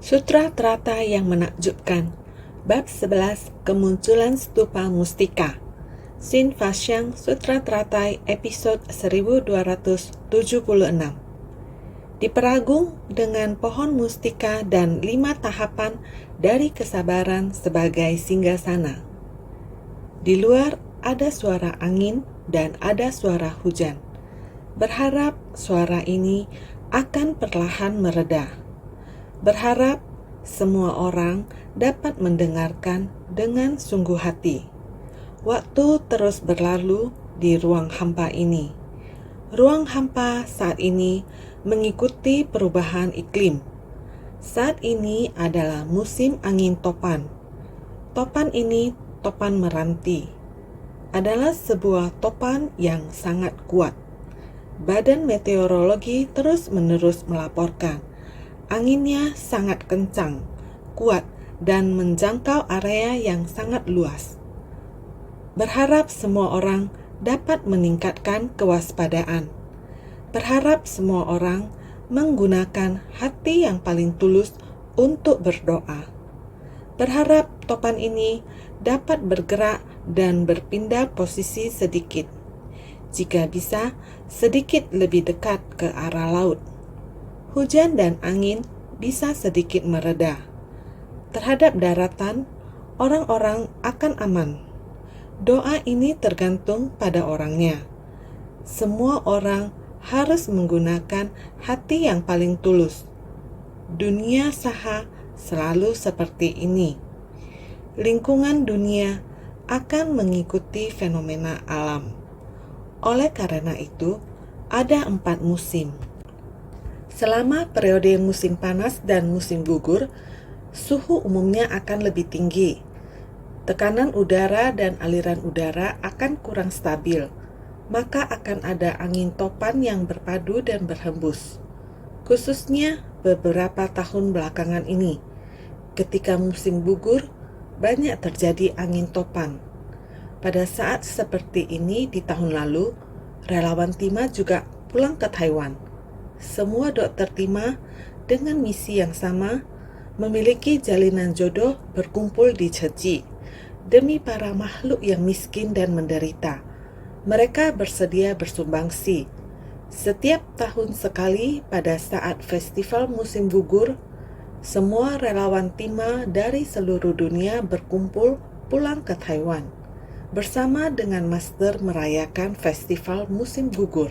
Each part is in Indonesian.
Sutra Trata yang menakjubkan. Bab 11 Kemunculan Stupa Mustika. Sin Fasyang Sutra Tratai episode 1276. Diperagung dengan pohon mustika dan 5 tahapan dari kesabaran sebagai singgasana. Di luar ada suara angin dan ada suara hujan. Berharap suara ini akan perlahan mereda. Berharap semua orang dapat mendengarkan dengan sungguh hati. Waktu terus berlalu di ruang hampa ini. Ruang hampa saat ini mengikuti perubahan iklim. Saat ini adalah musim angin topan. Topan ini topan meranti. Adalah sebuah topan yang sangat kuat. Badan meteorologi terus-menerus melaporkan anginnya sangat kencang, kuat, dan menjangkau area yang sangat luas. Berharap semua orang dapat meningkatkan kewaspadaan. Berharap semua orang menggunakan hati yang paling tulus untuk berdoa. Berharap topan ini dapat bergerak dan berpindah posisi sedikit. Jika bisa, sedikit lebih dekat ke arah laut. Hujan dan angin bisa sedikit mereda. Terhadap daratan, orang-orang akan aman. Doa ini tergantung pada orangnya. Semua orang harus menggunakan hati yang paling tulus. Dunia saha selalu seperti ini. Lingkungan dunia akan mengikuti fenomena alam. Oleh karena itu, ada 4 musim. Selama periode musim panas dan musim gugur, suhu umumnya akan lebih tinggi. Tekanan udara dan aliran udara akan kurang stabil, maka akan ada angin topan yang berpadu dan berhembus. Khususnya beberapa tahun belakangan ini, ketika musim gugur, banyak terjadi angin topan. Pada saat seperti ini di tahun lalu, relawan Tima juga pulang ke Taiwan. Semua dokter Tima dengan misi yang sama memiliki jalinan jodoh berkumpul di Ceci demi para makhluk yang miskin dan menderita. Mereka bersedia bersumbangsi. Setiap tahun sekali pada saat festival musim gugur, semua relawan Tima dari seluruh dunia berkumpul pulang ke Taiwan bersama dengan master merayakan festival musim gugur.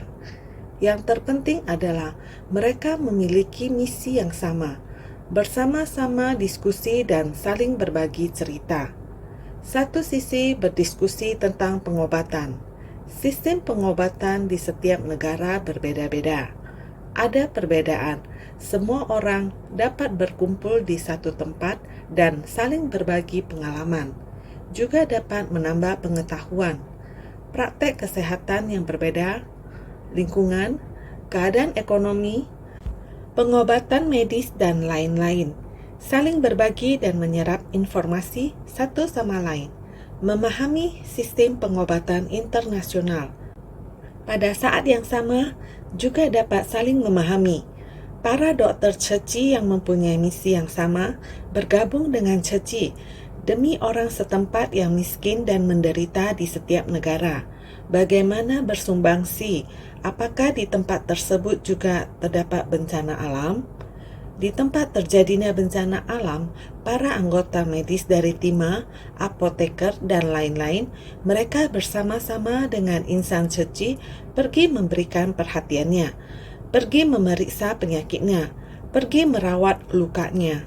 Yang terpenting adalah mereka memiliki misi yang sama, bersama-sama diskusi dan saling berbagi cerita. Satu sisi berdiskusi tentang pengobatan. Sistem pengobatan di setiap negara berbeda-beda. Ada perbedaan. Semua orang dapat berkumpul di satu tempat dan saling berbagi pengalaman. Juga dapat menambah pengetahuan. Praktek kesehatan yang berbeda, lingkungan, keadaan ekonomi, pengobatan medis, dan lain-lain. Saling berbagi dan menyerap informasi satu sama lain. Memahami sistem pengobatan internasional. Pada saat yang sama, juga dapat saling memahami. Para dokter Ceci yang mempunyai misi yang sama bergabung dengan Ceci demi orang setempat yang miskin dan menderita di setiap negara. Bagaimana bersumbangsi? Apakah di tempat tersebut juga terdapat bencana alam? Di tempat terjadinya bencana alam, para anggota medis dari Tima, apoteker, dan lain-lain, mereka bersama-sama dengan insan Ceci pergi memberikan perhatiannya, pergi memeriksa penyakitnya, pergi merawat lukanya.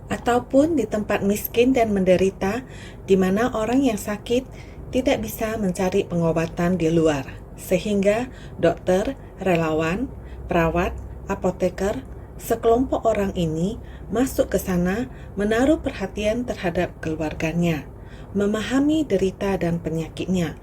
Ataupun di tempat miskin dan menderita, di mana orang yang sakit tidak bisa mencari pengobatan di luar, sehingga dokter, relawan, perawat, apoteker, sekelompok orang ini masuk ke sana menaruh perhatian terhadap keluarganya, memahami derita dan penyakitnya.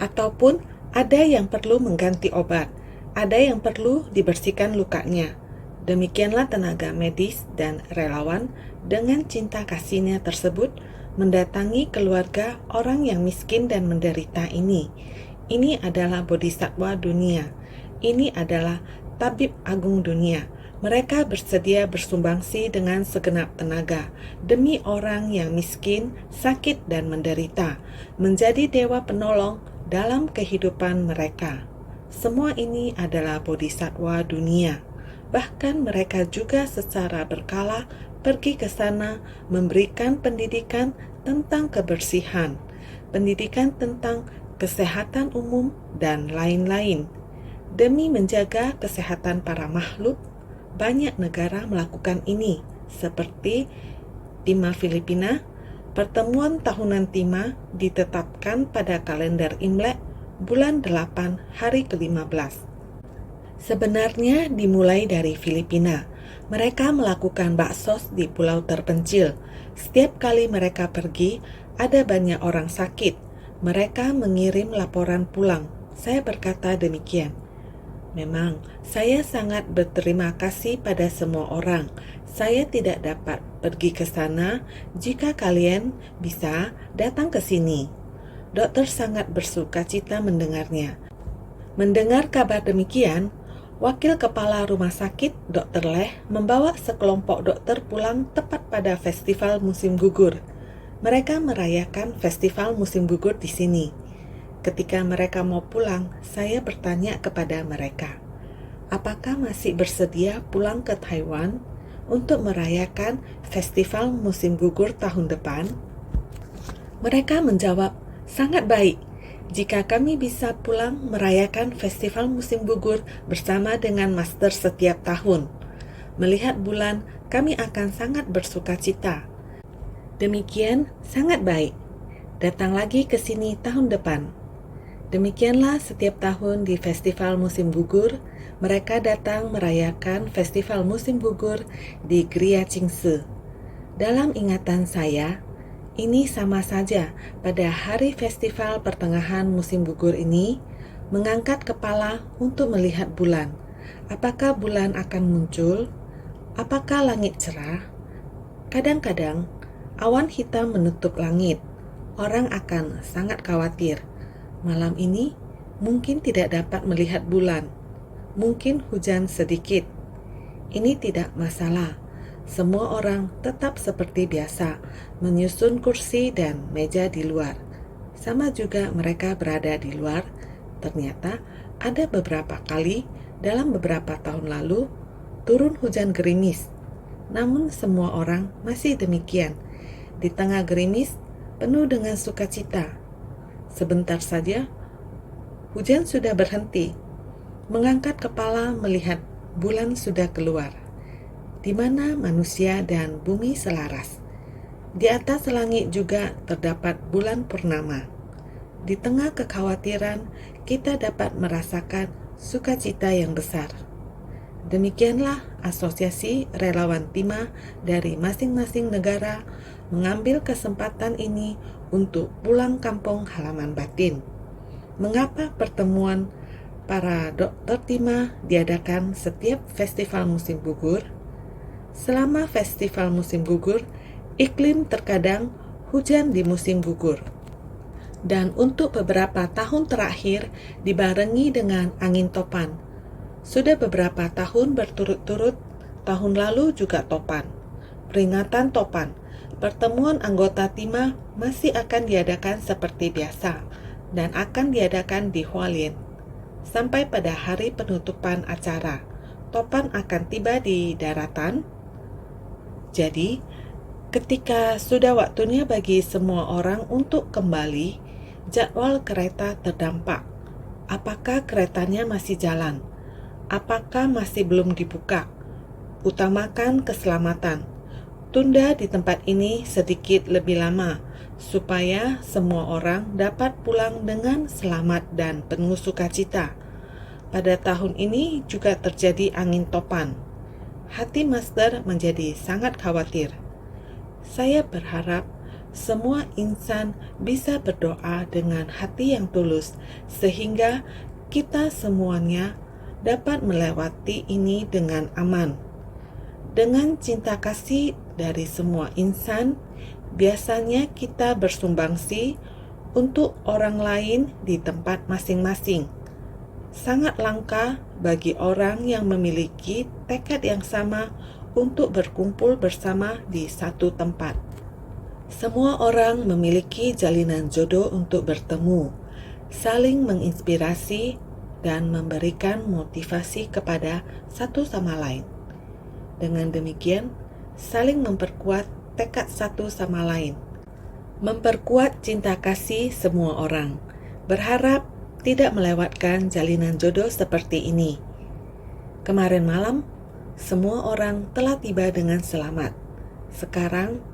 Ataupun ada yang perlu mengganti obat, ada yang perlu dibersihkan lukanya. Demikianlah tenaga medis dan relawan dengan cinta kasihnya tersebut mendatangi keluarga orang yang miskin dan menderita ini. Ini adalah bodhisatwa dunia. Ini adalah tabib agung dunia. Mereka bersedia bersumbangsi dengan segenap tenaga demi orang yang miskin, sakit, dan menderita, menjadi dewa penolong dalam kehidupan mereka. Semua ini adalah bodhisatwa dunia. Bahkan mereka juga secara berkala pergi ke sana memberikan pendidikan tentang kebersihan, pendidikan tentang kesehatan umum, dan lain-lain. Demi menjaga kesehatan para makhluk, banyak negara melakukan ini, seperti Timah Filipina. Pertemuan tahunan Timah ditetapkan pada kalender Imlek bulan 8 hari ke-15. Sebenarnya dimulai dari Filipina. Mereka melakukan baksos di pulau terpencil. Setiap kali mereka pergi, ada banyak orang sakit. Mereka mengirim laporan pulang. Saya berkata demikian. Memang, saya sangat berterima kasih pada semua orang. Saya tidak dapat pergi ke sana. Jika kalian bisa, datang ke sini. Dokter sangat bersukacita mendengarnya. Mendengar kabar demikian, Wakil Kepala Rumah Sakit, Dr. Leh, membawa sekelompok dokter pulang tepat pada festival musim gugur. Mereka merayakan festival musim gugur di sini. Ketika mereka mau pulang, saya bertanya kepada mereka, apakah masih bersedia pulang ke Taiwan untuk merayakan festival musim gugur tahun depan? Mereka menjawab, sangat baik. Jika kami bisa pulang merayakan festival musim gugur bersama dengan master setiap tahun. Melihat bulan, kami akan sangat bersukacita. Demikian, sangat baik. Datang lagi ke sini tahun depan. Demikianlah setiap tahun di festival musim gugur, mereka datang merayakan festival musim gugur di Gria Chingse. Dalam ingatan saya, ini sama saja pada hari festival pertengahan musim gugur ini, mengangkat kepala untuk melihat bulan. Apakah bulan akan muncul? Apakah langit cerah? Kadang-kadang, awan hitam menutup langit. Orang akan sangat khawatir. Malam ini mungkin tidak dapat melihat bulan. Mungkin hujan sedikit. Ini tidak masalah. Semua orang tetap seperti biasa, menyusun kursi dan meja di luar. Sama juga mereka berada di luar. Ternyata ada beberapa kali dalam beberapa tahun lalu turun hujan gerimis. Namun semua orang masih demikian. Di tengah gerimis, penuh dengan sukacita. Sebentar saja, hujan sudah berhenti. Mengangkat kepala melihat bulan sudah keluar, di mana manusia dan bumi selaras. Di atas langit juga terdapat bulan purnama. Di tengah kekhawatiran, kita dapat merasakan sukacita yang besar. Demikianlah asosiasi relawan Timah dari masing-masing negara mengambil kesempatan ini untuk pulang kampung halaman batin. Mengapa pertemuan para dokter Timah diadakan setiap festival musim gugur? Selama festival musim gugur, iklim terkadang hujan di musim gugur. Dan untuk beberapa tahun terakhir dibarengi dengan angin topan. Sudah beberapa tahun berturut-turut, tahun lalu juga topan. Peringatan topan, pertemuan anggota Timah masih akan diadakan seperti biasa dan akan diadakan di Hualien. Sampai pada hari penutupan acara, topan akan tiba di daratan. Jadi, ketika sudah waktunya bagi semua orang untuk kembali, jadwal kereta terdampak. Apakah keretanya masih jalan? Apakah masih belum dibuka? Utamakan keselamatan. Tunda di tempat ini sedikit lebih lama, supaya semua orang dapat pulang dengan selamat dan penuh sukacita. Pada tahun ini juga terjadi angin topan. Hati Master menjadi sangat khawatir. Saya berharap semua insan bisa berdoa dengan hati yang tulus, sehingga kita semuanya dapat melewati ini dengan aman. Dengan cinta kasih dari semua insan, biasanya kita bersumbangsi untuk orang lain di tempat masing-masing. Sangat langka bagi orang yang memiliki tekad yang sama untuk berkumpul bersama di satu tempat. Semua orang memiliki jalinan jodoh untuk bertemu, saling menginspirasi, dan memberikan motivasi kepada satu sama lain. Dengan demikian, saling memperkuat tekad satu sama lain, memperkuat cinta kasih semua orang, berharap tidak melewatkan jalinan jodoh seperti ini. Kemarin malam, semua orang telah tiba dengan selamat. Sekarang,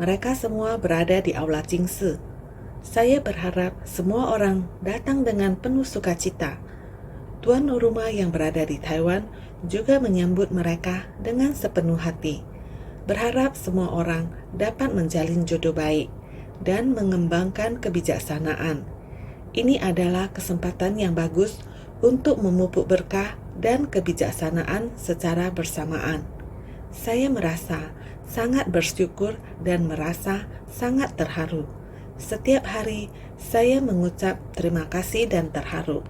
mereka semua berada di Aula Jingsi. Saya berharap semua orang datang dengan penuh sukacita. Tuan rumah yang berada di Taiwan juga menyambut mereka dengan sepenuh hati. Berharap semua orang dapat menjalin jodoh baik dan mengembangkan kebijaksanaan. Ini adalah kesempatan yang bagus untuk memupuk berkah dan kebijaksanaan secara bersamaan. Saya merasa sangat bersyukur dan merasa sangat terharu. Setiap hari saya mengucap terima kasih dan terharu.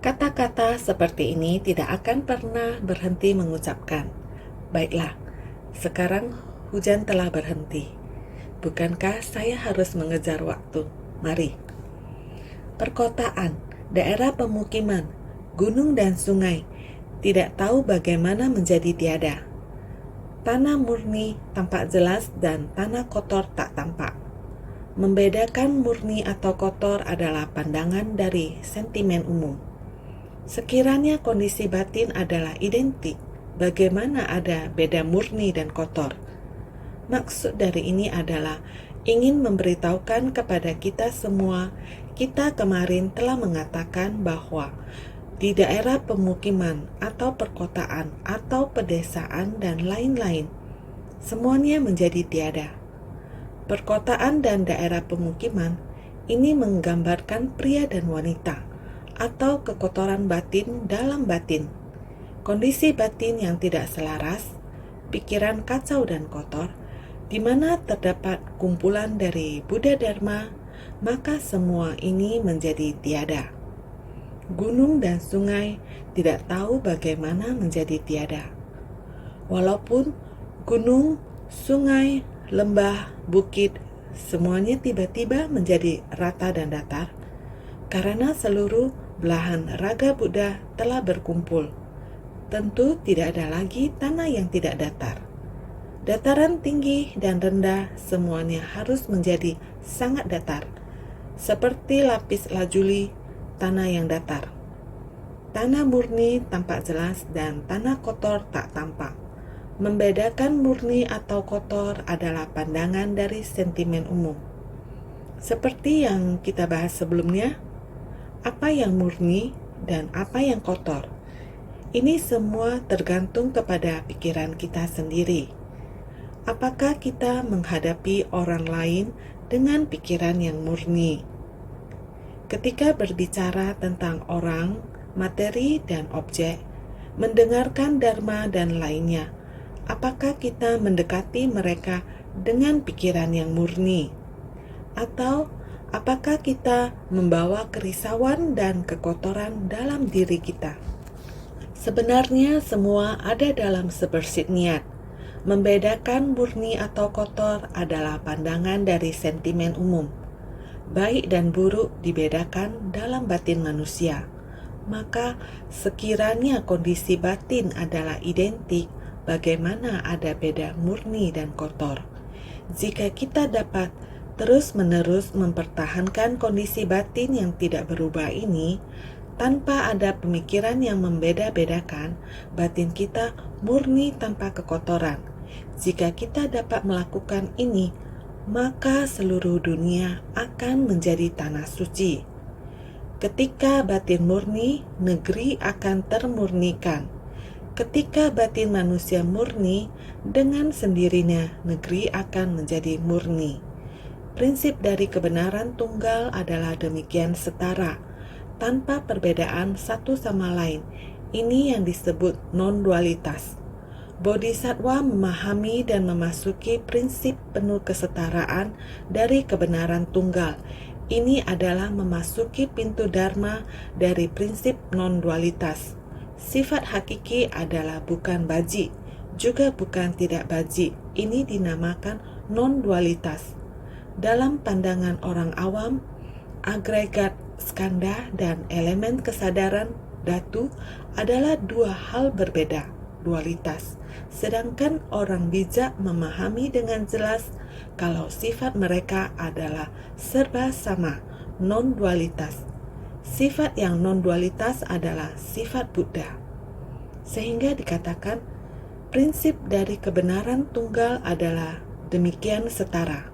Kata-kata seperti ini tidak akan pernah berhenti mengucapkan. Baiklah, sekarang hujan telah berhenti. Bukankah saya harus mengejar waktu? Mari. Perkotaan, daerah pemukiman, gunung dan sungai tidak tahu bagaimana menjadi tiada. Tanah murni tampak jelas dan tanah kotor tak tampak. Membedakan murni atau kotor adalah pandangan dari sentimen umum. Sekiranya kondisi batin adalah identik, bagaimana ada beda murni dan kotor? Maksud dari ini adalah ingin memberitahukan kepada kita semua, kita kemarin telah mengatakan bahwa di daerah pemukiman atau perkotaan atau pedesaan dan lain-lain, semuanya menjadi tiada. Perkotaan dan daerah pemukiman ini menggambarkan pria dan wanita atau kekotoran batin dalam batin. Kondisi batin yang tidak selaras, pikiran kacau dan kotor, di mana terdapat kumpulan dari Buddha Dharma, maka semua ini menjadi tiada. Gunung dan sungai tidak tahu bagaimana menjadi tiada. Walaupun gunung, sungai, lembah, bukit, semuanya tiba-tiba menjadi rata dan datar, karena seluruh belahan raga Buddha telah berkumpul. Tentu tidak ada lagi tanah yang tidak datar. Dataran tinggi dan rendah semuanya harus menjadi sangat datar, seperti lapis lazuli, tanah yang datar. Tanah murni tampak jelas dan tanah kotor tak tampak. Membedakan murni atau kotor adalah pandangan dari sentimen umum. Seperti yang kita bahas sebelumnya, apa yang murni dan apa yang kotor. Ini semua tergantung kepada pikiran kita sendiri. Apakah kita menghadapi orang lain dengan pikiran yang murni? Ketika berbicara tentang orang, materi, dan objek, mendengarkan dharma dan lainnya, apakah kita mendekati mereka dengan pikiran yang murni? Atau apakah kita membawa kerisauan dan kekotoran dalam diri kita? Sebenarnya semua ada dalam sebersit niat. Membedakan murni atau kotor adalah pandangan dari sentimen umum. Baik dan buruk dibedakan dalam batin manusia. Maka sekiranya kondisi batin adalah identik, bagaimana ada beda murni dan kotor? Jika kita dapat terus-menerus mempertahankan kondisi batin yang tidak berubah ini, tanpa ada pemikiran yang membeda-bedakan, batin kita murni tanpa kekotoran. Jika kita dapat melakukan ini, maka seluruh dunia akan menjadi tanah suci. Ketika batin murni, negeri akan termurnikan. Ketika batin manusia murni, dengan sendirinya negeri akan menjadi murni. Prinsip dari kebenaran tunggal adalah demikian setara, tanpa perbedaan satu sama lain. Ini yang disebut non-dualitas. Bodhisattva memahami dan memasuki prinsip penuh kesetaraan dari kebenaran tunggal. Ini adalah memasuki pintu dharma dari prinsip non-dualitas. Sifat hakiki adalah bukan baji, juga bukan tidak baji. Ini dinamakan non-dualitas. Dalam pandangan orang awam, agregat skanda dan elemen kesadaran datu adalah dua hal berbeda, dualitas. Sedangkan orang bijak memahami dengan jelas kalau sifat mereka adalah serba sama, non-dualitas. Sifat yang non-dualitas adalah sifat Buddha. Sehingga dikatakan, prinsip dari kebenaran tunggal adalah demikian setara.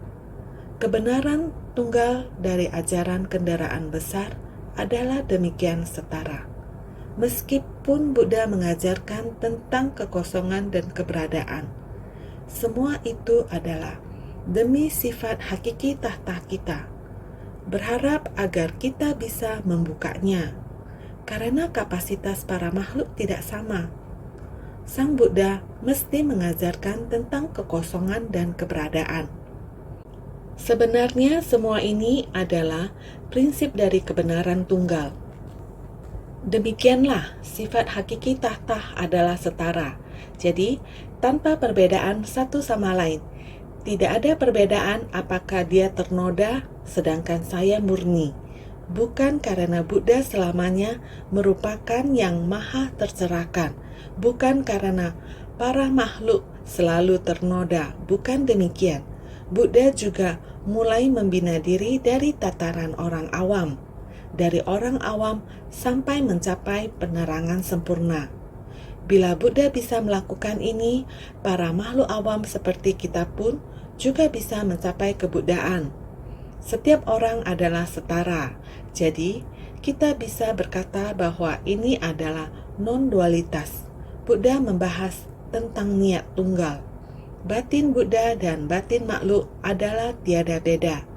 Kebenaran tunggal dari ajaran kendaraan besar adalah demikian setara. Meskipun Buddha mengajarkan tentang kekosongan dan keberadaan, semua itu adalah demi sifat hakiki tahta kita, berharap agar kita bisa membukanya, karena kapasitas para makhluk tidak sama. Sang Buddha mesti mengajarkan tentang kekosongan dan keberadaan. Sebenarnya semua ini adalah prinsip dari kebenaran tunggal. Demikianlah sifat hakiki tahta adalah setara. Jadi, tanpa perbedaan satu sama lain. Tidak ada perbedaan apakah dia ternoda sedangkan saya murni. Bukan karena Buddha selamanya merupakan yang maha tercerahkan. Bukan karena para makhluk selalu ternoda. Bukan demikian. Buddha juga mulai membina diri dari tataran orang awam. Dari orang awam sampai mencapai penerangan sempurna. Bila Buddha bisa melakukan ini, para makhluk awam seperti kita pun juga bisa mencapai kebuddhaan. Setiap orang adalah setara, jadi kita bisa berkata bahwa ini adalah non-dualitas. Buddha membahas tentang niat tunggal. Batin Buddha dan batin makhluk adalah tiada beda.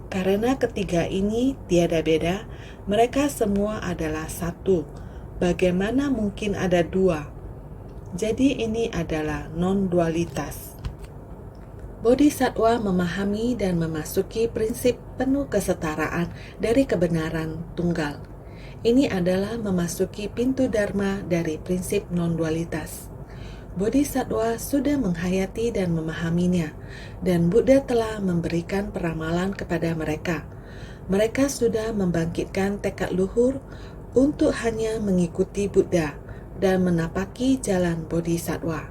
Karena ketiga ini tiada beda, mereka semua adalah satu. Bagaimana mungkin ada dua? Jadi ini adalah non-dualitas. Bodhisattva memahami dan memasuki prinsip penuh kesetaraan dari kebenaran tunggal. Ini adalah memasuki pintu dharma dari prinsip non-dualitas. Bodhisattva sudah menghayati dan memahaminya, dan Buddha telah memberikan peramalan kepada mereka. Mereka sudah membangkitkan tekad luhur untuk hanya mengikuti Buddha dan menapaki jalan Bodhisattva.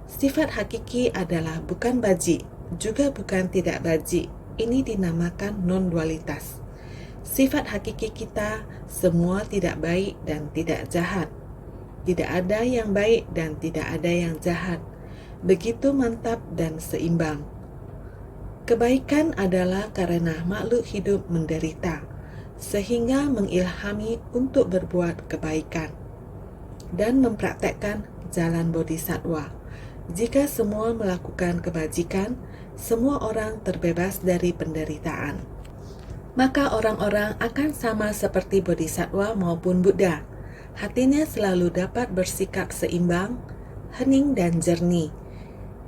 Sifat hakiki adalah bukan baji, juga bukan tidak baji. Ini dinamakan non-dualitas. Sifat hakiki kita semua tidak baik dan tidak jahat. Tidak ada yang baik dan tidak ada yang jahat. Begitu mantap dan seimbang. Kebaikan adalah karena makhluk hidup menderita, sehingga mengilhami untuk berbuat kebaikan dan mempraktekkan jalan Bodhisattva. Jika semua melakukan kebajikan, semua orang terbebas dari penderitaan. Maka orang-orang akan sama seperti Bodhisattva maupun Buddha. Hatinya selalu dapat bersikap seimbang, hening dan jernih.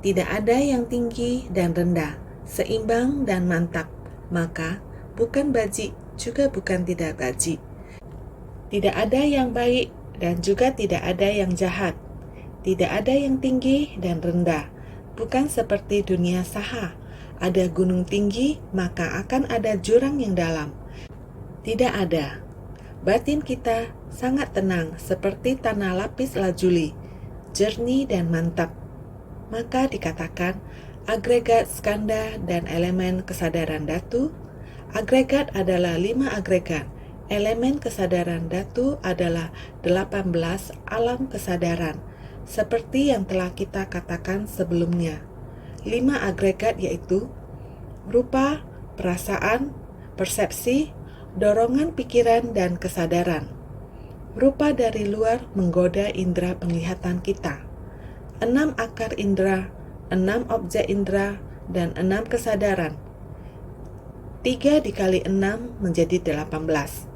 Tidak ada yang tinggi dan rendah, seimbang dan mantap. Maka bukan baji, juga bukan tidak baji. Tidak ada yang baik dan juga tidak ada yang jahat. Tidak ada yang tinggi dan rendah. Bukan seperti dunia saha. Ada gunung tinggi, maka akan ada jurang yang dalam. Tidak ada. Batin kita sangat tenang seperti tanah lapis lajuli, jernih dan mantap. Maka dikatakan agregat skanda dan elemen kesadaran datu. Agregat adalah 5 agregat. Elemen kesadaran datu adalah 18 alam kesadaran, seperti yang telah kita katakan sebelumnya. 5 agregat yaitu rupa, perasaan, persepsi, dorongan pikiran dan kesadaran. Rupa dari luar menggoda indera penglihatan kita. 6 akar indera, 6 objek indera, dan 6 kesadaran. 3 dikali 6 menjadi 18.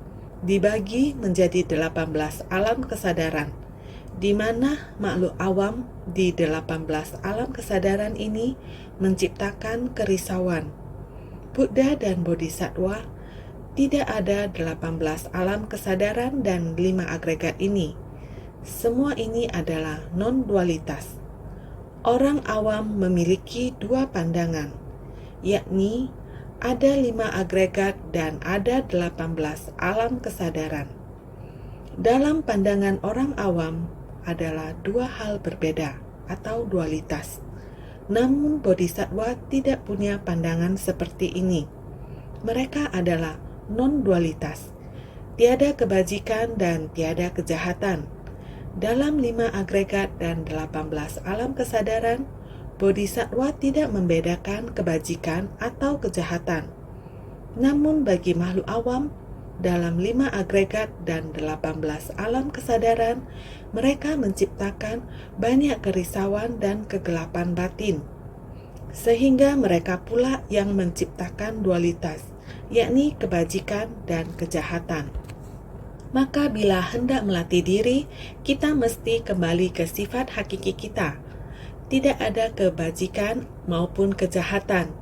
Dibagi menjadi 18 alam kesadaran, di mana makhluk awam di 18 alam kesadaran ini menciptakan kerisauan. Buddha dan Bodhisattva Tidak ada 18 alam kesadaran dan 5 agregat ini. Semua ini adalah non-dualitas. Orang awam memiliki dua pandangan, yakni ada 5 agregat dan ada 18 alam kesadaran. Dalam pandangan orang awam adalah dua hal berbeda atau dualitas. Namun bodhisattva tidak punya pandangan seperti ini. Mereka adalah non-dualitas. Tiada kebajikan dan tiada kejahatan. Dalam 5 agregat dan 18 alam kesadaran, bodhisattva tidak membedakan kebajikan atau kejahatan. Namun bagi makhluk awam, dalam 5 agregat dan 18 alam kesadaran, mereka menciptakan banyak kerisauan dan kegelapan batin. Sehingga mereka pula yang menciptakan dualitas, yakni kebajikan dan kejahatan. Maka bila hendak melatih diri, kita mesti kembali ke sifat hakiki kita. Tidak ada kebajikan maupun kejahatan.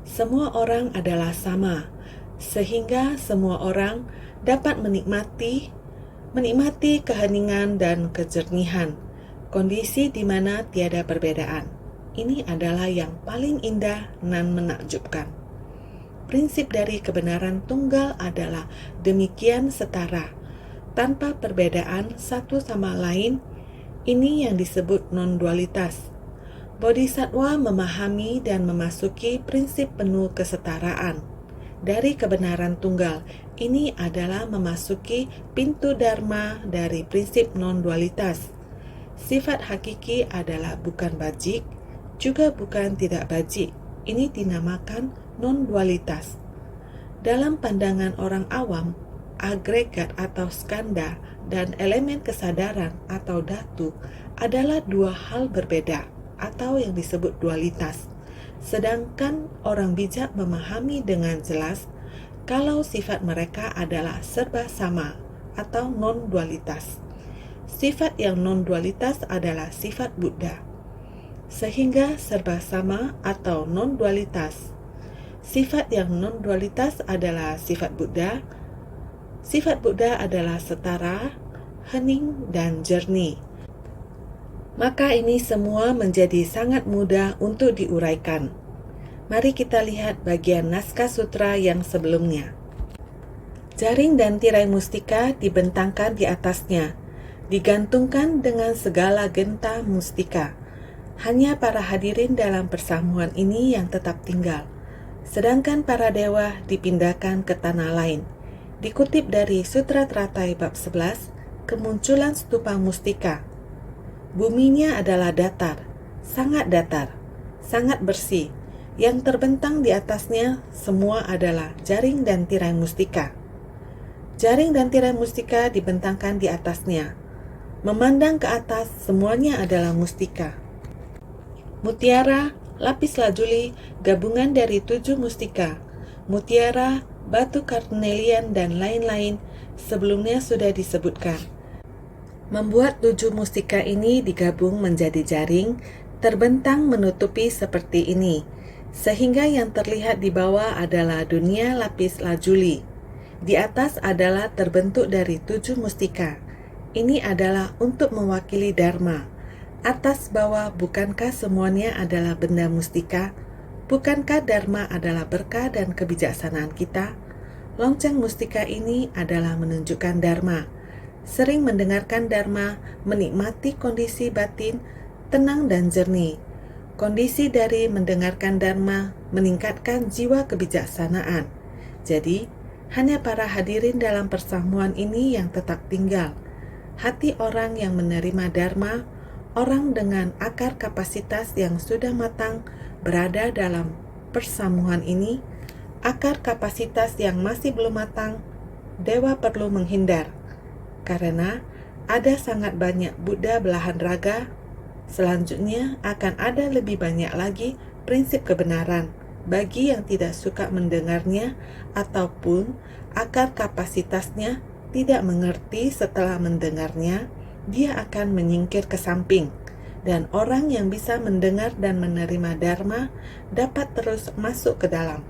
Semua orang adalah sama, sehingga semua orang dapat menikmati keheningan dan kejernihan, kondisi di mana tiada perbedaan. Ini adalah yang paling indah dan menakjubkan. Prinsip dari kebenaran tunggal adalah demikian setara, tanpa perbedaan satu sama lain. Ini yang disebut non-dualitas. Bodhisattva memahami dan memasuki prinsip penuh kesetaraan. Dari kebenaran tunggal, ini adalah memasuki pintu dharma dari prinsip non-dualitas. Sifat hakiki adalah bukan bajik, juga bukan tidak bajik. Ini dinamakan non-dualitas. Dalam pandangan orang awam, agregat atau skanda dan elemen kesadaran atau dhatu adalah dua hal berbeda atau yang disebut dualitas. Sedangkan orang bijak memahami dengan jelas kalau sifat mereka adalah serba sama atau non-dualitas. Sifat yang non-dualitas adalah sifat Buddha. Sehingga serba sama atau non-dualitas. Sifat yang non-dualitas adalah sifat Buddha. Sifat Buddha adalah setara, hening, dan jernih. Maka ini semua menjadi sangat mudah untuk diuraikan. Mari kita lihat bagian naskah sutra yang sebelumnya. Jaring dan tirai mustika dibentangkan di atasnya, digantungkan dengan segala genta mustika. Hanya para hadirin dalam persamuan ini yang tetap tinggal, sedangkan para dewa dipindahkan ke tanah lain. Dikutip dari Sutra Teratai bab 11, kemunculan stupa mustika. Buminya adalah datar, sangat bersih. Yang terbentang di atasnya semua adalah jaring dan tirai mustika. Jaring dan tirai mustika dibentangkan di atasnya. Memandang ke atas, semuanya adalah mustika. Mutiara, lapis lazuli, gabungan dari 7 mustika. Mutiara, batu karnelian, dan lain-lain sebelumnya sudah disebutkan. Membuat 7 mustika ini digabung menjadi jaring, terbentang menutupi seperti ini, sehingga yang terlihat di bawah adalah dunia lapis lazuli. Di atas adalah terbentuk dari 7 mustika. Ini adalah untuk mewakili dharma. Atas bawah, bukankah semuanya adalah benda mustika? Bukankah dharma adalah berkah dan kebijaksanaan kita? Lonceng mustika ini adalah menunjukkan dharma. Sering mendengarkan dharma, menikmati kondisi batin, tenang dan jernih. Kondisi dari mendengarkan dharma meningkatkan jiwa kebijaksanaan. Jadi, hanya para hadirin dalam persamuan ini yang tetap tinggal. Hati orang yang menerima dharma, orang dengan akar kapasitas yang sudah matang berada dalam persamuan ini. Akar kapasitas yang masih belum matang, dewa perlu menghindar. Karena ada sangat banyak Buddha belahan raga. Selanjutnya akan ada lebih banyak lagi prinsip kebenaran bagi yang tidak suka mendengarnya ataupun akar kapasitasnya tidak mengerti setelah mendengarnya, dia akan menyingkir ke samping. Dan orang yang bisa mendengar dan menerima dharma dapat terus masuk ke dalam.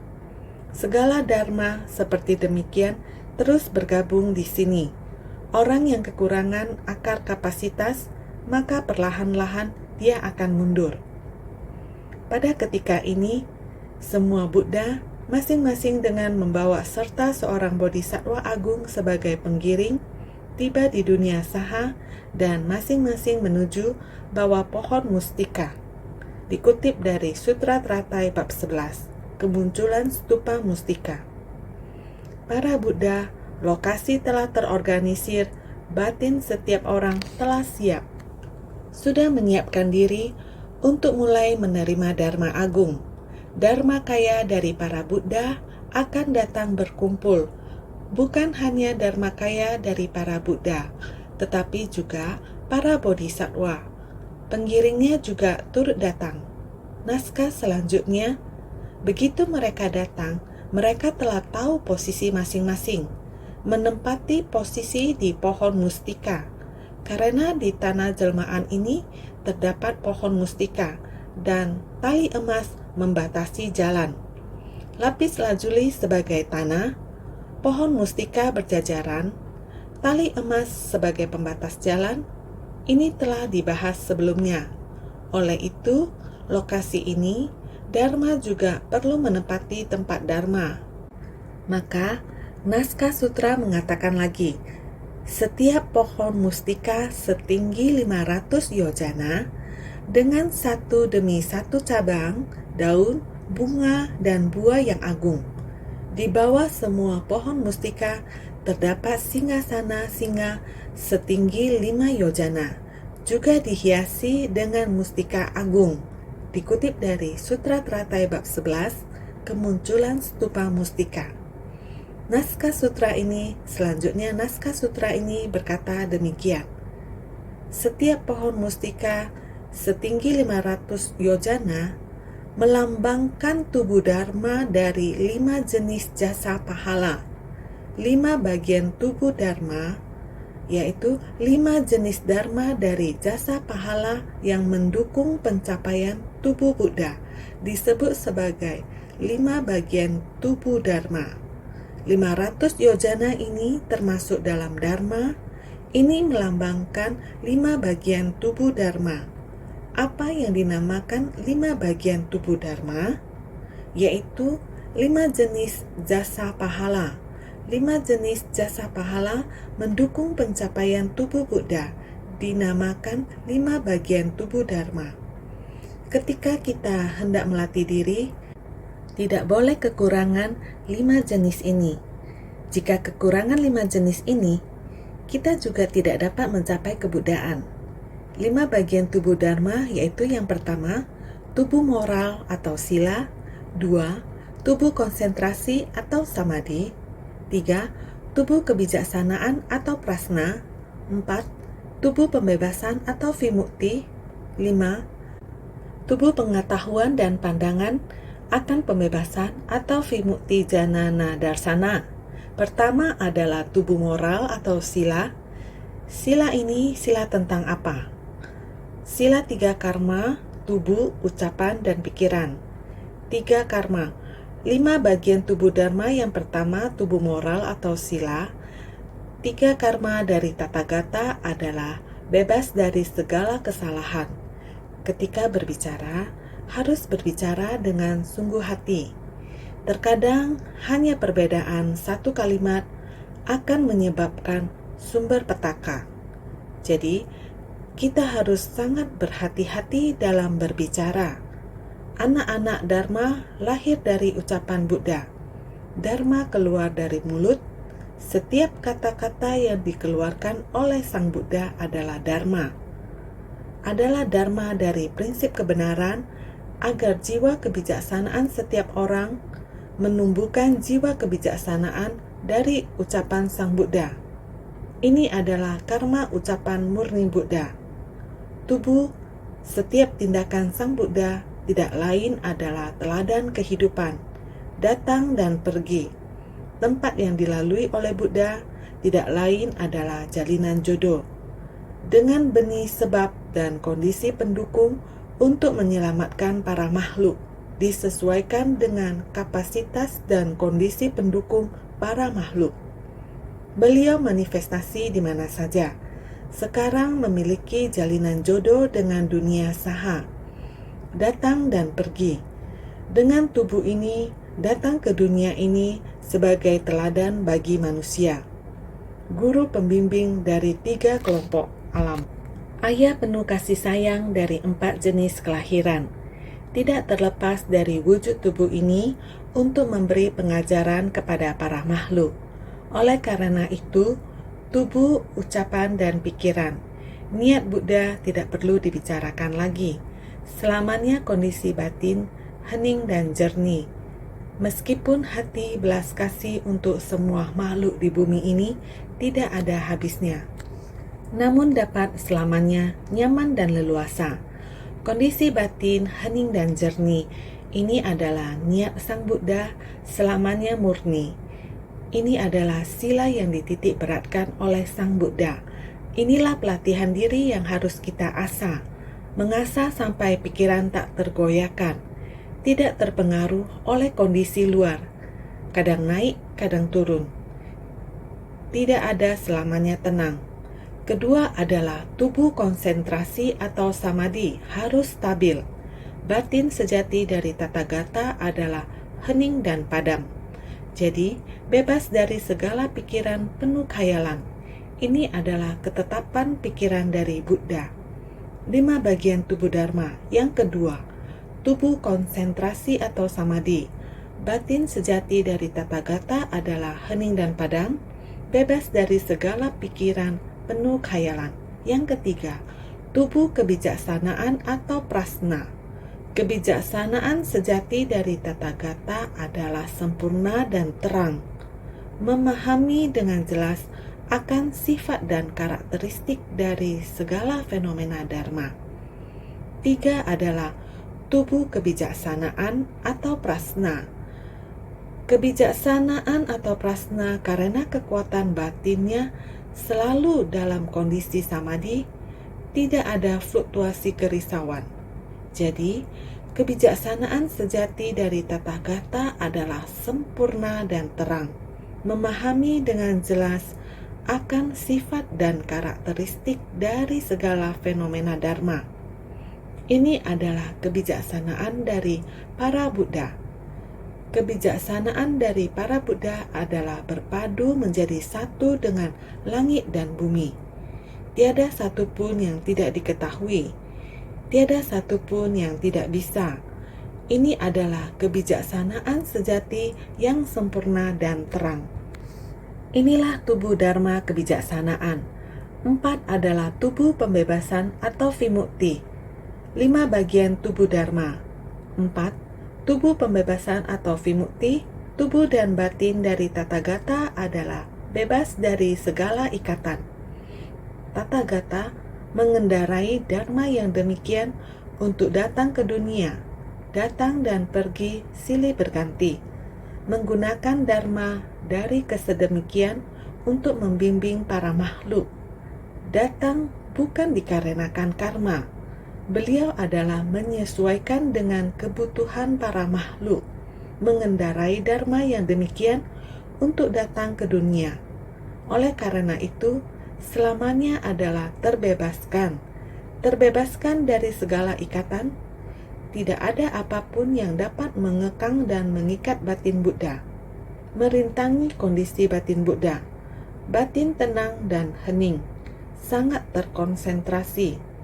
Segala dharma seperti demikian terus bergabung di sini. Orang yang kekurangan akar kapasitas, maka perlahan-lahan dia akan mundur. Pada ketika ini, semua Buddha masing-masing dengan membawa serta seorang bodhisattva agung sebagai penggiring, tiba di dunia saha dan masing-masing menuju bawah pohon mustika. Dikutip dari Sutra Teratai bab 11, kemunculan stupa mustika. Para Buddha, lokasi telah terorganisir, batin setiap orang telah siap. Sudah menyiapkan diri untuk mulai menerima Dharma Agung. Dharma kaya dari para Buddha akan datang berkumpul. Bukan hanya Dharma kaya dari para Buddha, tetapi juga para bodhisattva. Pengiringnya juga turut datang. Naskah selanjutnya, begitu mereka datang, mereka telah tahu posisi masing-masing, menempati posisi di pohon mustika. Karena di tanah jelmaan ini terdapat pohon mustika dan tali emas membatasi jalan. Lapis lazuli sebagai tanah, pohon mustika berjajaran, tali emas sebagai pembatas jalan. Ini telah dibahas sebelumnya. Oleh itu, lokasi ini, Dharma juga perlu menempati tempat Dharma. Maka, naskah sutra mengatakan lagi, setiap pohon mustika setinggi 500 yojana dengan satu demi satu cabang, daun, bunga, dan buah yang agung. Di bawah semua pohon mustika terdapat singgasana singa setinggi 5 yojana, juga dihiasi dengan mustika agung. Dikutip dari Sutra Teratai bab 11, kemunculan stupa mustika. Naskah sutra ini berkata demikian. Setiap pohon mustika setinggi 500 yojana melambangkan tubuh Dharma dari 5 jenis jasa pahala. 5 bagian tubuh Dharma, yaitu 5 jenis Dharma dari jasa pahala yang mendukung pencapaian tubuh Buddha, disebut sebagai 5 bagian tubuh Dharma. 500 yojana ini termasuk dalam Dharma. Ini melambangkan 5 bagian tubuh Dharma. Apa yang dinamakan 5 bagian tubuh Dharma? Yaitu 5 jenis jasa pahala. 5 jenis jasa pahala mendukung pencapaian tubuh Buddha, dinamakan 5 bagian tubuh Dharma. Ketika kita hendak melatih diri, tidak boleh kekurangan 5 jenis ini. Jika kekurangan 5 jenis ini, kita juga tidak dapat mencapai kebuddhaan. 5 bagian tubuh Dharma yaitu yang pertama, tubuh moral atau sila. 2. Tubuh konsentrasi atau samadhi. 3. Tubuh kebijaksanaan atau prasna. 4. Tubuh pembebasan atau vimukti. 5. Tubuh pengetahuan dan pandangan akan pembebasan atau vimukti janana darsana. Pertama adalah tubuh moral atau sila. Sila ini sila tentang apa? Sila 3 karma, tubuh, ucapan, dan pikiran. 3 karma, 5 bagian tubuh Dharma. Yang pertama tubuh moral atau sila. 3 karma dari Tathagata adalah bebas dari segala kesalahan. Ketika berbicara, harus berbicara dengan sungguh hati. Terkadang hanya perbedaan satu kalimat akan menyebabkan sumber petaka. Jadi, kita harus sangat berhati-hati dalam berbicara. Anak-anak Dharma lahir dari ucapan Buddha. Dharma keluar dari mulut. Setiap kata-kata yang dikeluarkan oleh Sang Buddha adalah Dharma. Adalah Dharma dari prinsip kebenaran, agar jiwa kebijaksanaan setiap orang menumbuhkan jiwa kebijaksanaan dari ucapan Sang Buddha. Ini adalah karma ucapan murni Buddha. Tubuh, setiap tindakan Sang Buddha tidak lain adalah teladan kehidupan, datang dan pergi. Tempat yang dilalui oleh Buddha tidak lain adalah jalinan jodoh, dengan benih sebab dan kondisi pendukung untuk menyelamatkan para makhluk. disesuaikan dengan kapasitas dan kondisi pendukung para makhluk. Beliau manifestasi di mana saja. Sekarang memiliki jalinan jodoh dengan dunia saha. Datang dan pergi. Dengan tubuh ini, datang ke dunia ini sebagai teladan bagi manusia. Guru pembimbing dari 3 kelompok alam. Ayah penuh kasih sayang dari 4 jenis kelahiran. Tidak terlepas dari wujud tubuh ini untuk memberi pengajaran kepada para makhluk. Oleh karena itu, tubuh, ucapan, dan pikiran, niat Buddha tidak perlu dibicarakan lagi. Selamanya kondisi batin hening dan jernih. Meskipun hati belas kasih untuk semua makhluk di bumi ini tidak ada habisnya, namun dapat selamanya nyaman dan leluasa. Kondisi batin hening dan jernih ini adalah niat Sang Buddha selamanya murni. Ini adalah sila yang dititik beratkan oleh Sang Buddha. Inilah pelatihan diri yang harus kita asah, mengasah sampai pikiran tak tergoyahkan, tidak terpengaruh oleh kondisi luar, kadang naik, kadang turun. Tidak ada selamanya tenang. Kedua adalah tubuh konsentrasi atau samadhi harus stabil. Batin sejati dari Tathagata adalah hening dan padam. Jadi, bebas dari segala pikiran penuh khayalan. Ini adalah ketetapan pikiran dari Buddha. 5 bagian tubuh Dharma. Yang kedua, tubuh konsentrasi atau samadhi. Batin sejati dari Tathagata adalah hening dan padam, bebas dari segala pikiran penuh khayalan. Yang ketiga, tubuh kebijaksanaan atau prasna. Kebijaksanaan sejati dari Tathagata adalah sempurna dan terang, memahami dengan jelas akan sifat dan karakteristik dari segala fenomena dharma. 3 adalah tubuh kebijaksanaan atau prasna. Kebijaksanaan atau prasna karena kekuatan batinnya selalu dalam kondisi samadhi, tidak ada fluktuasi kerisauan. Jadi, kebijaksanaan sejati dari Tathagata adalah sempurna dan terang, memahami dengan jelas akan sifat dan karakteristik dari segala fenomena dharma. Ini adalah kebijaksanaan dari para Buddha. Kebijaksanaan dari para Buddha adalah berpadu menjadi satu dengan langit dan bumi. Tiada satu pun yang tidak diketahui, tiada satu pun yang tidak bisa. Ini adalah kebijaksanaan sejati yang sempurna dan terang. Inilah tubuh Dharma kebijaksanaan. 4 adalah tubuh pembebasan atau vimukti. 5 bagian tubuh Dharma. 4. Tubuh pembebasan atau vimukti, tubuh dan batin dari Tathagata adalah bebas dari segala ikatan. Tathagata mengendarai dharma yang demikian untuk datang ke dunia, datang dan pergi silih berganti, menggunakan dharma dari kesedemikian untuk membimbing para makhluk. Datang bukan dikarenakan karma. Beliau adalah menyesuaikan dengan kebutuhan para makhluk, mengendarai dharma yang demikian untuk datang ke dunia. Oleh karena itu, selamanya adalah terbebaskan dari segala ikatan. Tidak ada apapun yang dapat mengekang dan mengikat batin Buddha. Merintangi kondisi batin Buddha. Batin tenang dan hening, sangat terkonsentrasi.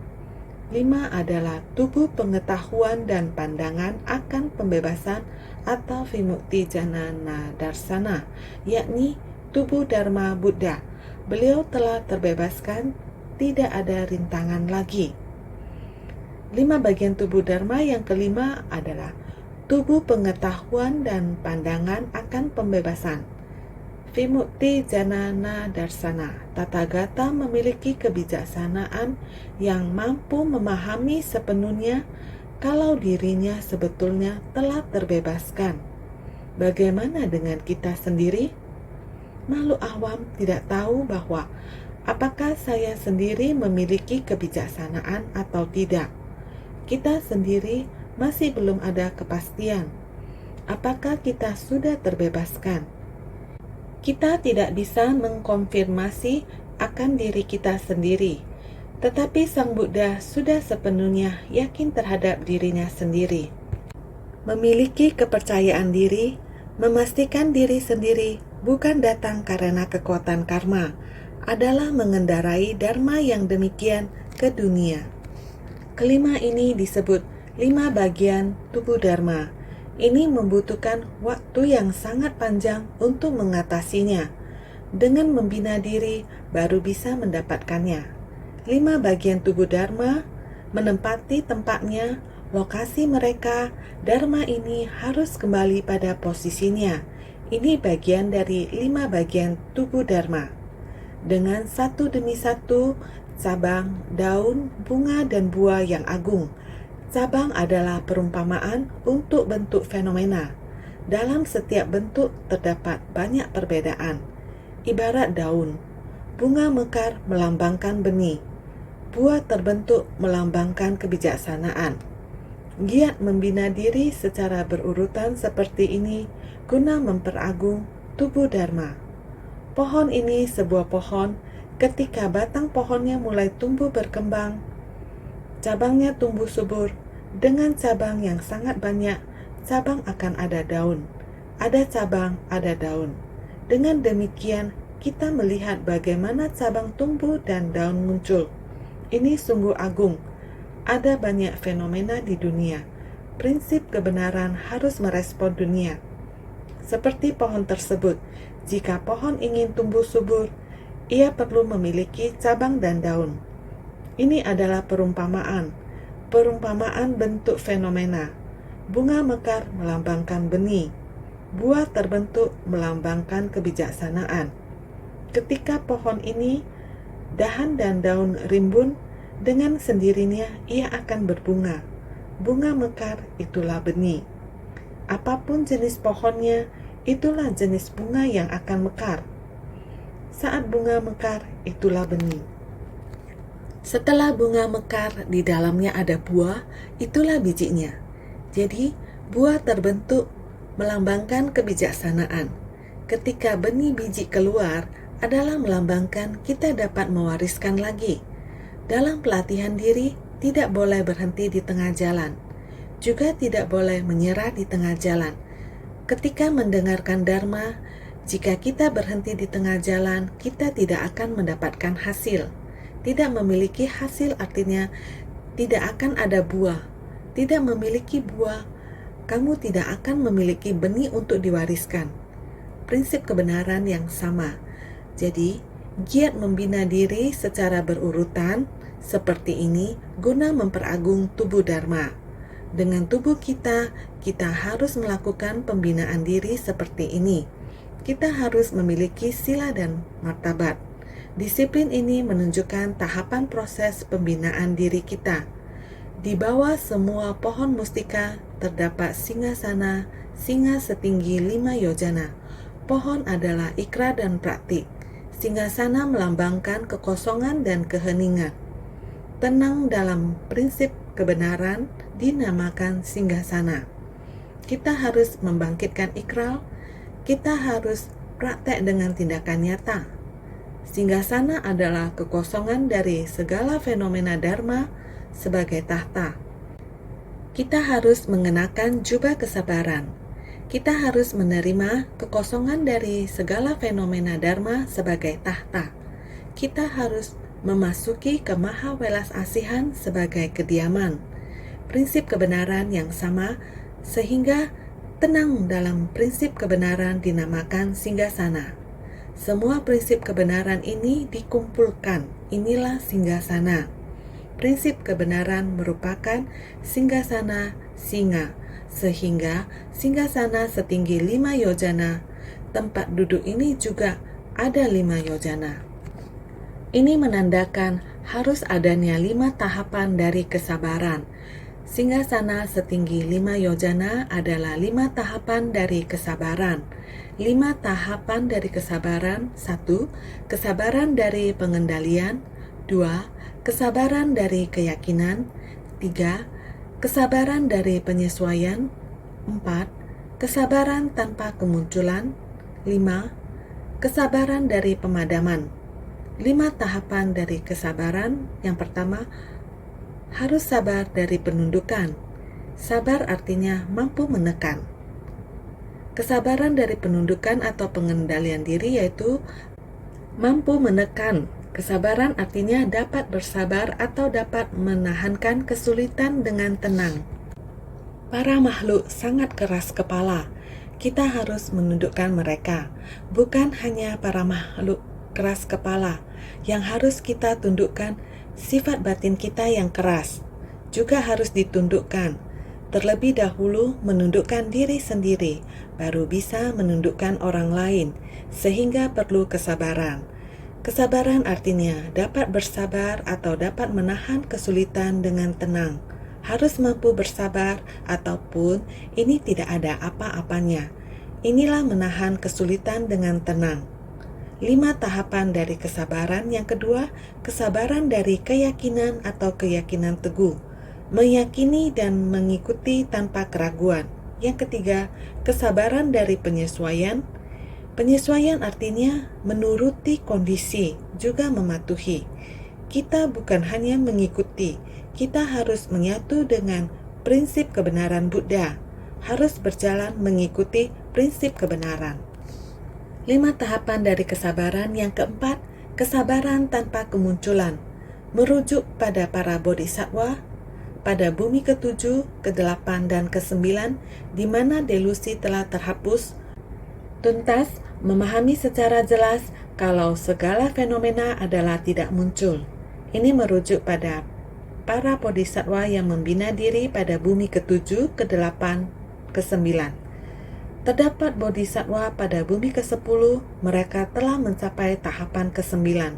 5 adalah tubuh pengetahuan dan pandangan akan pembebasan atau vimukti janana darsana, yakni tubuh Dharma Buddha. Beliau telah terbebaskan, tidak ada rintangan lagi. 5 bagian tubuh Dharma yang kelima adalah tubuh pengetahuan dan pandangan akan pembebasan. Vimukti janana darsana. Tathagata memiliki kebijaksanaan yang mampu memahami sepenuhnya kalau dirinya sebetulnya telah terbebaskan. Bagaimana dengan kita sendiri? Makhluk awam tidak tahu bahwa apakah saya sendiri memiliki kebijaksanaan atau tidak. Kita sendiri masih belum ada kepastian. Apakah kita sudah terbebaskan? Kita tidak bisa mengkonfirmasi akan diri kita sendiri, tetapi Sang Buddha sudah sepenuhnya yakin terhadap dirinya sendiri. Memiliki kepercayaan diri, memastikan diri sendiri bukan datang karena kekuatan karma, adalah mengendarai dharma yang demikian ke dunia. Kelima ini disebut 5 bagian tubuh dharma. Ini membutuhkan waktu yang sangat panjang untuk mengatasinya. Dengan membina diri baru bisa mendapatkannya. 5 bagian tubuh dharma menempati tempatnya, lokasi mereka. Dharma ini harus kembali pada posisinya. Ini bagian dari 5 bagian tubuh dharma. Dengan satu demi satu cabang, daun, bunga, dan buah yang agung. Cabang adalah perumpamaan untuk bentuk fenomena. Dalam setiap bentuk terdapat banyak perbedaan. Ibarat daun, bunga mekar melambangkan benih. Buah terbentuk melambangkan kebijaksanaan. Giat membina diri secara berurutan seperti ini guna memperagung tubuh dharma. Pohon ini sebuah pohon. Ketika batang pohonnya mulai tumbuh berkembang, cabangnya tumbuh subur. Dengan cabang yang sangat banyak, cabang akan ada daun. Ada cabang, ada daun. Dengan demikian, kita melihat bagaimana cabang tumbuh dan daun muncul. Ini sungguh agung. Ada banyak fenomena di dunia. Prinsip kebenaran harus merespon dunia. Seperti pohon tersebut, jika pohon ingin tumbuh subur, ia perlu memiliki cabang dan daun. Ini adalah perumpamaan bentuk fenomena. Bunga mekar melambangkan benih. Buah terbentuk melambangkan kebijaksanaan. Ketika pohon ini, dahan dan daun rimbun, dengan sendirinya ia akan berbunga. Bunga mekar itulah benih. Apapun jenis pohonnya, itulah jenis bunga yang akan mekar. Saat bunga mekar, itulah benih. Setelah bunga mekar, di dalamnya ada buah, itulah bijinya. Jadi, buah terbentuk melambangkan kebijaksanaan. Ketika benih biji keluar, adalah melambangkan kita dapat mewariskan lagi. Dalam pelatihan diri, tidak boleh berhenti di tengah jalan. Juga tidak boleh menyerah di tengah jalan. Ketika mendengarkan dharma, jika kita berhenti di tengah jalan, kita tidak akan mendapatkan hasil. Tidak memiliki hasil artinya tidak akan ada buah. Tidak memiliki buah, kamu tidak akan memiliki benih untuk diwariskan. Prinsip kebenaran yang sama. Jadi, giat membina diri secara berurutan seperti ini guna memperagung tubuh dharma. Dengan tubuh kita harus melakukan pembinaan diri seperti ini. Kita harus memiliki sila dan martabat. Disiplin ini menunjukkan tahapan proses pembinaan diri kita. Di bawah semua pohon mustika terdapat singgasana, singa setinggi 5 yojana. Pohon adalah ikrar dan praktik. Singgasana melambangkan kekosongan dan keheningan. Tenang dalam prinsip kebenaran dinamakan singgasana. Kita harus membangkitkan ikrar. Kita harus praktek dengan tindakan nyata. Singgasana adalah kekosongan dari segala fenomena dharma sebagai tahta. Kita harus mengenakan jubah kesabaran. Kita harus menerima kekosongan dari segala fenomena dharma sebagai tahta. Kita harus memasuki ke maha welas asihan sebagai kediaman. Prinsip kebenaran yang sama sehingga tenang dalam prinsip kebenaran dinamakan singgasana. Semua prinsip kebenaran ini dikumpulkan. Inilah singgasana. Prinsip kebenaran merupakan singgasana singa. Sehingga singgasana setinggi 5 yojana. Tempat duduk ini juga ada 5 yojana. Ini menandakan harus adanya 5 tahapan dari kesabaran. Singgasana setinggi 5 yojana adalah 5 tahapan dari kesabaran. 5 tahapan dari kesabaran. 1. Kesabaran dari pengendalian. 2. Kesabaran dari keyakinan. 3. kesabaran dari penyesuaian. 4. Kesabaran tanpa kemunculan. 5. Kesabaran dari pemadaman. 5 tahapan dari kesabaran. Yang pertama, harus sabar dari penundukan. Sabar artinya mampu menekan. Kesabaran dari penundukan atau pengendalian diri yaitu mampu menekan. Kesabaran artinya dapat bersabar atau dapat menahankan kesulitan dengan tenang. Para makhluk sangat keras kepala. Kita harus menundukkan mereka. Bukan hanya para makhluk keras kepala yang harus kita tundukkan, sifat batin kita yang keras juga harus ditundukkan. Terlebih dahulu menundukkan diri sendiri, baru bisa menundukkan orang lain, sehingga perlu kesabaran. Kesabaran artinya dapat bersabar atau dapat menahan kesulitan dengan tenang. Harus mampu bersabar ataupun ini tidak ada apa-apanya. Inilah menahan kesulitan dengan tenang. 5 tahapan dari kesabaran. Yang kedua, kesabaran dari keyakinan atau keyakinan teguh. Meyakini dan mengikuti tanpa keraguan. Yang ketiga, kesabaran dari penyesuaian. Penyesuaian artinya menuruti kondisi, juga mematuhi. Kita bukan hanya mengikuti, kita harus menyatu dengan prinsip kebenaran Buddha, harus berjalan mengikuti prinsip kebenaran. 5 tahapan dari kesabaran. Yang keempat, kesabaran tanpa kemunculan. Merujuk pada para bodhisattva, pada bumi ke-7, ke-8, dan ke-9, di mana delusi telah terhapus, tuntas memahami secara jelas kalau segala fenomena adalah tidak muncul. Ini merujuk pada para bodhisattva yang membina diri pada bumi ke-7, ke-8, ke-9. Terdapat bodhisattva pada bumi ke-10, mereka telah mencapai tahapan ke-9,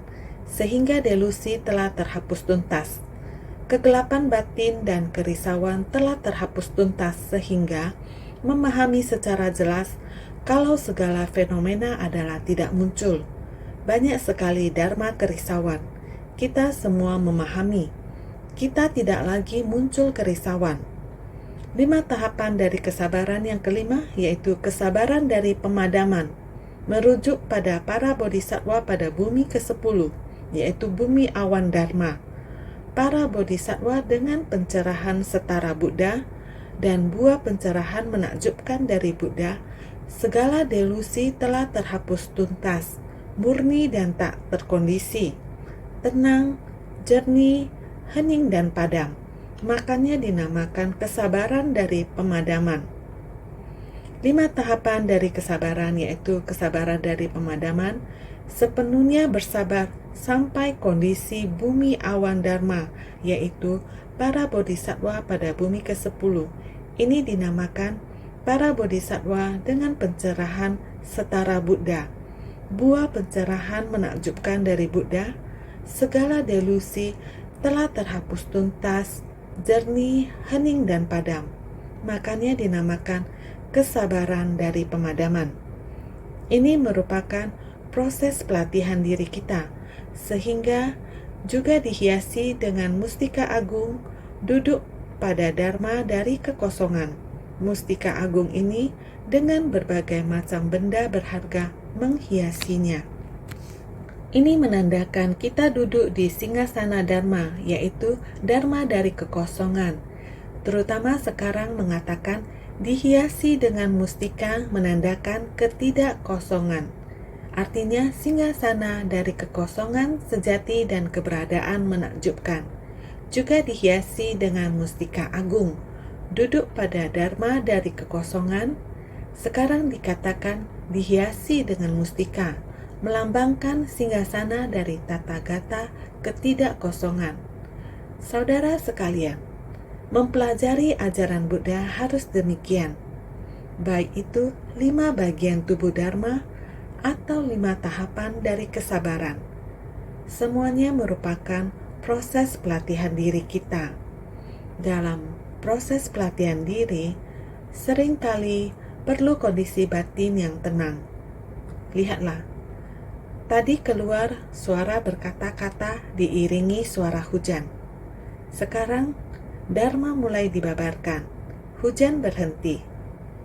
sehingga delusi telah terhapus tuntas. Kegelapan batin dan kerisauan telah terhapus tuntas sehingga memahami secara jelas kalau segala fenomena adalah tidak muncul. Banyak sekali dharma kerisauan. Kita semua memahami. Kita tidak lagi muncul kerisauan. 5 tahapan dari kesabaran. Yang kelima yaitu kesabaran dari pemadaman. Merujuk pada para bodhisattva pada bumi ke-10, yaitu bumi awan dharma. Para bodhisattva dengan pencerahan setara Buddha dan buah pencerahan menakjubkan dari Buddha, segala delusi telah terhapus tuntas, murni dan tak terkondisi, tenang, jernih, hening dan padam. Makanya dinamakan kesabaran dari pemadaman. 5 tahapan dari kesabaran yaitu kesabaran dari pemadaman, sepenuhnya bersabar sampai kondisi bumi awan dharma, yaitu para bodhisattva pada bumi ke-10. Ini dinamakan para bodhisattva dengan pencerahan setara Buddha. Buah pencerahan menakjubkan dari Buddha, segala delusi telah terhapus tuntas, jernih, hening dan padam. Makanya dinamakan kesabaran dari pemadaman. Ini merupakan proses pelatihan diri kita, sehingga juga dihiasi dengan mustika agung, duduk pada dharma dari kekosongan. Mustika agung ini dengan berbagai macam benda berharga menghiasinya. Ini menandakan kita duduk di singgasana dharma, yaitu dharma dari kekosongan. Terutama sekarang mengatakan dihiasi dengan mustika menandakan ketidakkosongan. Artinya singgasana dari kekosongan sejati dan keberadaan menakjubkan. Juga dihiasi dengan mustika agung, duduk pada dharma dari kekosongan. Sekarang dikatakan dihiasi dengan mustika, melambangkan singgasana dari tathagata ketidakkosongan. Saudara sekalian, mempelajari ajaran Buddha harus demikian. Baik itu 5 bagian tubuh dharma atau 5 tahapan dari kesabaran. Semuanya merupakan proses pelatihan diri kita. Dalam proses pelatihan diri, seringkali perlu kondisi batin yang tenang. Lihatlah, tadi keluar suara berkata-kata diiringi suara hujan. Sekarang Dharma mulai dibabarkan, hujan berhenti,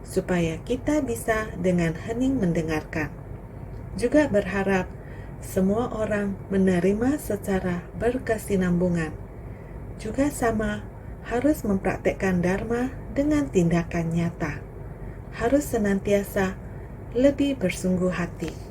supaya kita bisa dengan hening mendengarkan. Juga berharap semua orang menerima secara berkesinambungan. Juga sama, harus mempraktekkan Dharma dengan tindakan nyata. Harus senantiasa lebih bersungguh hati.